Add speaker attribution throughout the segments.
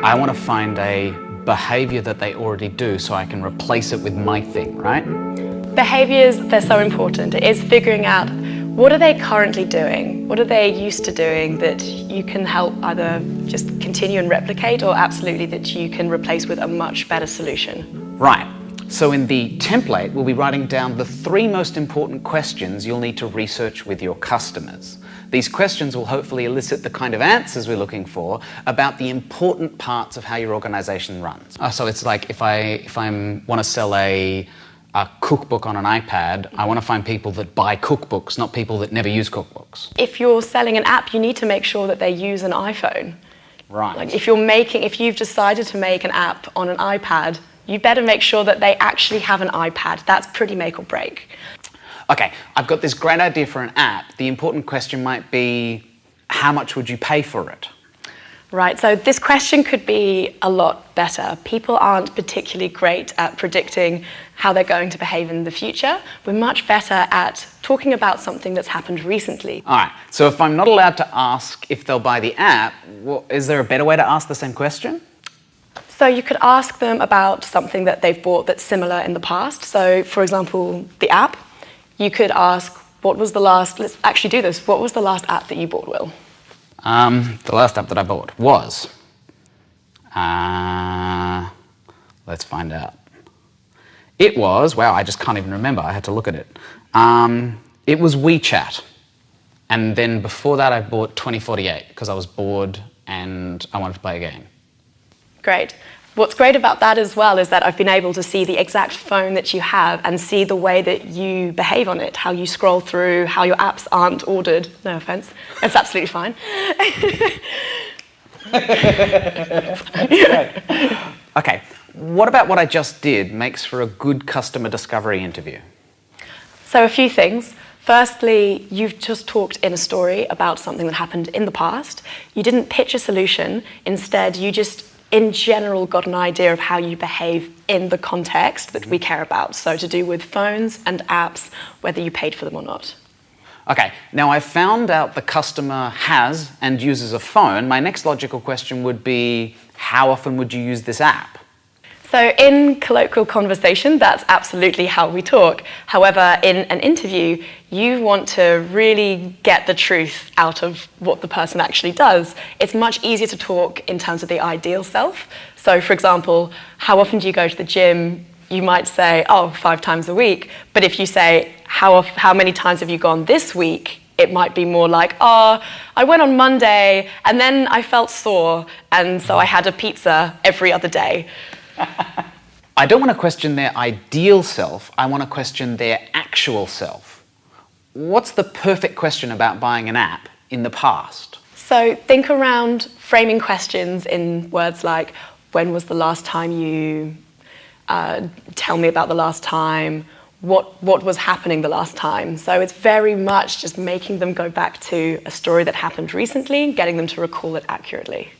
Speaker 1: I want to find a behavior that they already do so I can replace it with my thing, right?
Speaker 2: Behaviors, they're so important. It is figuring out what are they currently doing? What are they used to doing that you can help either just continue and replicate, or absolutely that you can replace with a much better solution?
Speaker 1: Right. So in the template, we'll be writing down the 3 most important questions you'll need to research with your customers. These questions will hopefully elicit the kind of answers we're looking for about the important parts of how your organization runs. So it's like if I want to sell a cookbook on an iPad, I want to find people that buy cookbooks, not people that never use cookbooks.
Speaker 2: If you're selling an app, you need to make sure that they use an iPhone.
Speaker 1: Right.
Speaker 2: Like if you've decided to make an app on an iPad, you better make sure that they actually have an iPad. That's pretty make or break.
Speaker 1: Okay, I've got this great idea for an app. The important question might be, how much would you pay for it?
Speaker 2: Right, so this question could be a lot better. People aren't particularly great at predicting how they're going to behave in the future. We're much better at talking about something that's happened recently.
Speaker 1: All right, so if I'm not allowed to ask if they'll buy the app, is there a better way to ask the same question?
Speaker 2: So you could ask them about something that they've bought that's similar in the past. So for example, the app, you could ask, let's actually do this, what was the last app that you bought, Will?
Speaker 1: The last app that I bought was, let's find out. It was, wow, I just can't even remember, I had to look at it. It was WeChat. And then before that I bought 2048 because I was bored and I wanted to play a game.
Speaker 2: Great. What's great about that as well is that I've been able to see the exact phone that you have and see the way that you behave on it, how you scroll through, how your apps aren't ordered. No offense, it's absolutely fine.
Speaker 1: Okay, what about what I just did makes for a good customer discovery interview?
Speaker 2: So a few things. Firstly, you've just talked in a story about something that happened in the past. You didn't pitch a solution. Instead, you just in general got an idea of how you behave in the context that we care about. So to do with phones and apps, whether you paid for them or not.
Speaker 1: Okay, now I've found out the customer has and uses a phone. My next logical question would be, how often would you use this app?
Speaker 2: So in colloquial conversation, that's absolutely how we talk. However, in an interview, you want to really get the truth out of what the person actually does. It's much easier to talk in terms of the ideal self. So for example, how often do you go to the gym? You might say, 5 times a week. But if you say, how many times have you gone this week? It might be more like, I went on Monday and then I felt sore and so I had a pizza every other day.
Speaker 1: I don't want to question their ideal self, I want to question their actual self. What's the perfect question about buying an app in the past?
Speaker 2: So think around framing questions in words like, when was the last time you, tell me about the last time, what was happening the last time. So it's very much just making them go back to a story that happened recently, getting them to recall it accurately.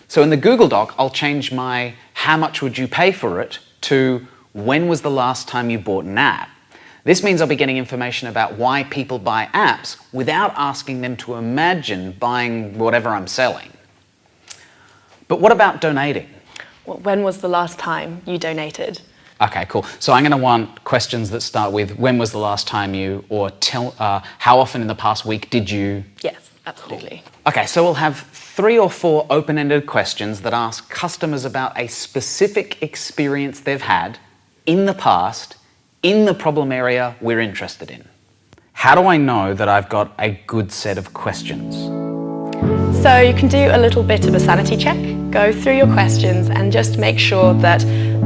Speaker 1: So in the Google Doc, I'll change my how much would you pay for it to when was the last time you bought an app. This means I'll be getting information about why people buy apps without asking them to imagine buying whatever I'm selling. But what about donating?
Speaker 2: When was the last time you donated?
Speaker 1: Okay, cool. So I'm going to want questions that start with when was the last time you, or how often in the past week did you?
Speaker 2: Yes, absolutely.
Speaker 1: Cool. Okay, so we'll have 3 or 4 open-ended questions that ask customers about a specific experience they've had in the past, in the problem area we're interested in. How do I know that I've got a good set of questions?
Speaker 2: So you can do a little bit of a sanity check, go through your questions and just make sure that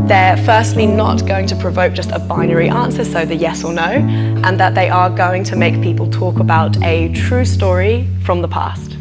Speaker 2: they're firstly not going to provoke just a binary answer, so the yes or no, and that they are going to make people talk about a true story from the past.